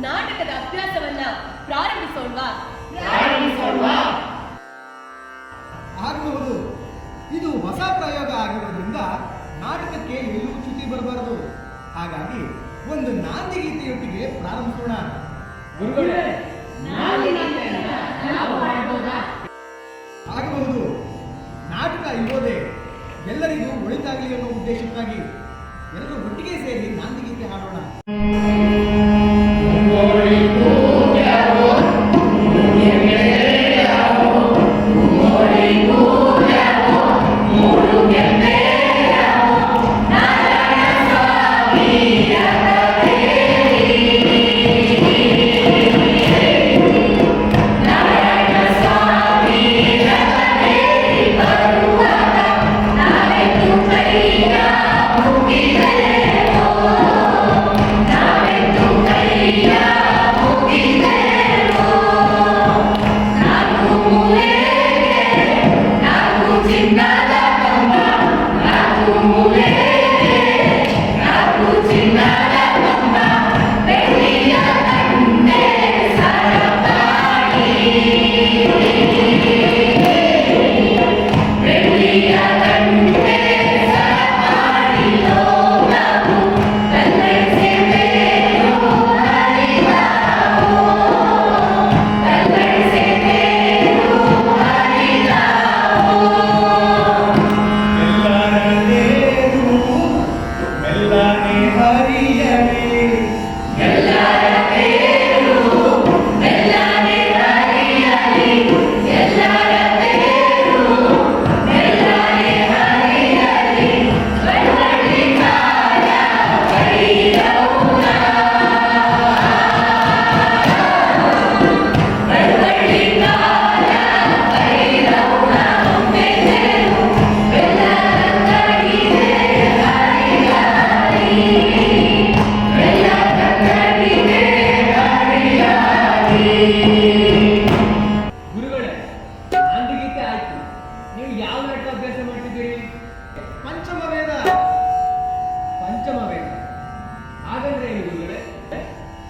ನಾಟಕದ ಅಭ್ಯಾಸವನ್ನ ಪ್ರಾರಂಭಿಸೋಣವಾ? ಆಗಬಹುದು. ಇದು ಹೊಸ ಪ್ರಯೋಗ ಆಗಿರೋದ್ರಿಂದ ನಾಟಕಕ್ಕೆ ಎಲ್ಲೂ ಚ್ಯುತಿ ಬರಬಾರದು. ಹಾಗಾಗಿ ಒಂದು ನಾಂದಿ ಗೀತೆಯೊಟ್ಟಿಗೆ ಪ್ರಾರಂಭಿಸೋಣ. ಆಗಬಹುದು. ನಾಟಕ ಇರೋದೇ ಎಲ್ಲರಿಗೂ ಒಳಿತಾಗಲಿ ಅನ್ನೋ ಉದ್ದೇಶಕ್ಕಾಗಿ ಎಲ್ಲರೂ ಒಟ್ಟಿಗೆ ಸೇರಿ ನಾಂದಿ ಗೀತೆ ಹಾಡೋಣ.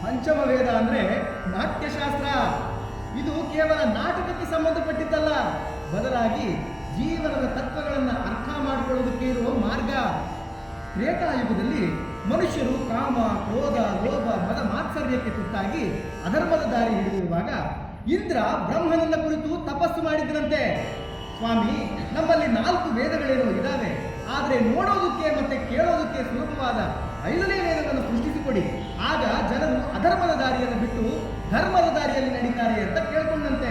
ಪಂಚಮ ವೇದ ಅಂದ್ರೆ ನಾಟ್ಯಶಾಸ್ತ್ರ. ಇದು ಕೇವಲ ನಾಟಕಕ್ಕೆ ಸಂಬಂಧಪಟ್ಟಿದ್ದಲ್ಲ, ಬದಲಾಗಿ ಜೀವನದ ತತ್ವಗಳನ್ನು ಅರ್ಥ ಮಾಡಿಕೊಳ್ಳೋದಕ್ಕೆ ಇರುವ ಮಾರ್ಗ. ತ್ರೇತಾಯುಗದಲ್ಲಿ ಮನುಷ್ಯರು ಕಾಮ, ಕ್ರೋಧ, ಲೋಭ, ಮದ ಮಾತ್ಸರ್ಯಕ್ಕೆ ತುತ್ತಾಗಿ ಅಧರ್ಮದ ದಾರಿ ಹಿಡಿದಿರುವಾಗ ಇಂದ್ರ ಬ್ರಹ್ಮನನ್ನ ಕುರಿತು ತಪಸ್ಸು ಮಾಡಿದ್ರಂತೆ. ಸ್ವಾಮಿ, ನಮ್ಮಲ್ಲಿ 4 ವೇದಗಳೇನೋ ಇದ್ದಾವೆ, ಆದರೆ ನೋಡೋದಕ್ಕೆ ಮತ್ತೆ ಕೇಳೋದಕ್ಕೆ ಸುಲಭವಾದ 5ನೇ ವೇದವನ್ನು ಸೃಷ್ಟಿಸಿಕೊಡಿ. ಆಗ ಜನರು ಅಧರ್ಮದ ದಾರಿಯನ್ನು ಬಿಟ್ಟು ಧರ್ಮದ ದಾರಿಯಲ್ಲಿ ನಡೀತಾರೆ ಅಂತ ಕೇಳ್ಕೊಂಡಂತೆ.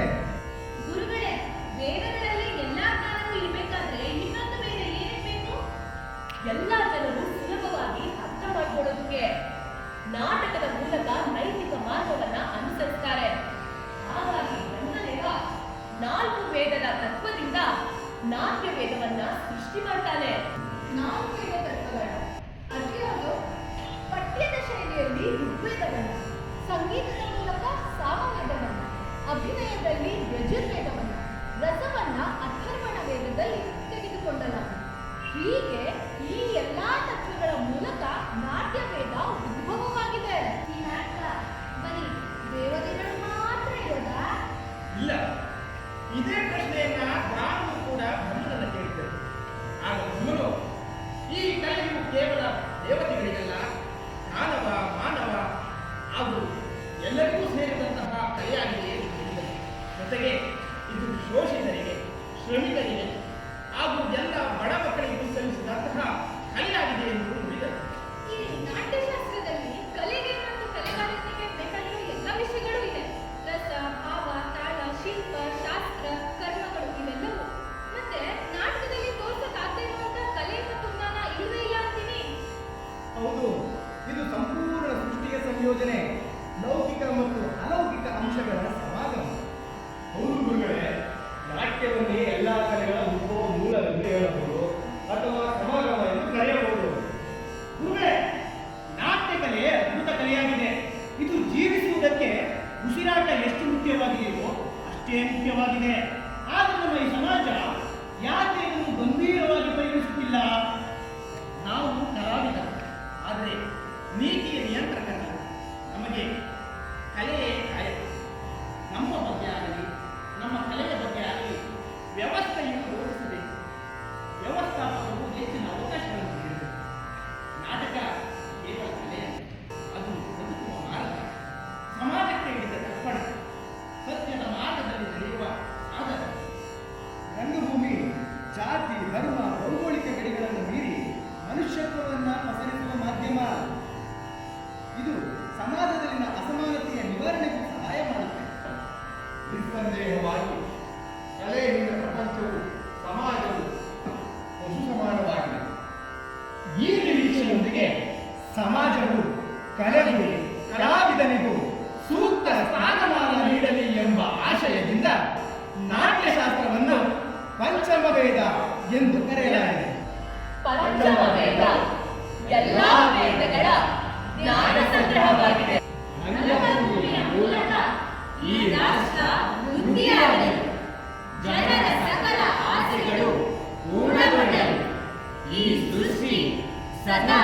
ಗುರುಗಳೇ, ವೇದಗಳಲ್ಲಿ ಎಲ್ಲಾ ಜ್ಞಾನವೂ ಇರಬೇಕಾದ್ರೆ ಇನ್ನೊಂದು ವೇದ ಏನಿರಬೇಕು? ಎಲ್ಲಾ ಜನರು ಸುಲಭವಾಗಿ ಅರ್ಥ ಮಾಡಿಕೊಳ್ಳೋದಕ್ಕೆ ನಾಟಕದ ಮೂಲಕ ನೈತಿಕ ಮಾರ್ಗವನ್ನ ಅನುಸರಿಸ್ತಾರೆ. ಹಾಗಾಗಿ ಬ್ರಹ್ಮದೇವ 4 ವೇದದ ತತ್ವದಿಂದ ನಾಟ್ಯ ವೇದವನ್ನ ಸೃಷ್ಟಿ ಮಾಡ್ತಾನೆ. 4 ವೇದ ತತ್ವಗಳ ಅದ್ಯಾವುದು? ಪಠ್ಯದ ಶೈಲಿಯಲ್ಲಿ ಋಗ್ವೇದವನ್ನ, ಸಂಗೀತದ ಮೂಲಕ ಸಾಮವೇದವನ್ನ, ಅಭಿನಯದಲ್ಲಿ ಯಜುರ್ವೇದವನ್ನ, ರಸವನ್ನ ಅಥರ್ವಣ ವೇದದಲ್ಲಿ ತೆಗೆದುಕೊಂಡಲಾಗಿದೆ. ಹೀಗೆ ಈ ಎಲ್ಲಾ ತತ್ವಗಳ ಮೂಲಕ ನಾಟ್ಯ ವೇದ ಉದ್ಭವವಾಗಿದೆ. ಈ ನಾಟಕ ಬರೀ ದೇವತೆಗಳು ಮಾತ್ರ ಇರೋದಾ? ಇಲ್ಲ. ಇದೇ ಪ್ರಶ್ನೆಯನ್ನ ನಾನು ಕೂಡ ಬ್ರಹ್ಮನನ್ನ ಕೇಳಿದ್ದೆ. ಆಗ ಬ್ರಹ್ಮನು ಈ ಕಲೆಯು ಕೇವಲ ದೇವತೆಗಳಿಗಲ್ಲ, ಮಾನವ ಮಾನವ ಹಾಗೂ ಎಲ್ಲರಿಗೂ ಸೇರಿದಂತಹ ಕಲೆಯಾಗಿದೆ ಹೇಳಿದರು. ಜೊತೆಗೆ ಇದು ಶೋಷಿತರಿಗೆ, ಶ್ರಮಿಕರಿಗೆ ಹಾಗೂ ಎಲ್ಲ ಬಡ ಮಕ್ಕಳಿಗೂ ಸಲ್ಲಿಸಿದ ಸಮಾಜವು ಕಲೆಗೂ ಕಲಾವಿದನಿಗೂ ಸೂಕ್ತ ಸ್ಥಾನಮಾನ ನೀಡಲಿ ಎಂಬ ಆಶಯದಿಂದ ನಾಟ್ಯಶಾಸ್ತ್ರವನ್ನು ಪಂಚಮ ವೇದ ಎಂದು ಕರೆಯಲಾಗಿದೆ. ಪಂಚಮ ವೇದ ಎಲ್ಲಾ ವೇದಗಳ ಜ್ಞಾನ ಸಂಗ್ರಹವಾಗಿದೆ. ರಂಗಭೂಮಿಯ ಮೂಲಕ ಈ ರಾಷ್ಟ್ರ ವೃದ್ಧಿಯಾಗಲಿ, ಜನರ ಸಕಲ ಆಸೆಗಳು ಪೂರ್ಣಗೊಳ್ಳಲಿ, ಈ ಸೃಷ್ಟಿ ಸದಾ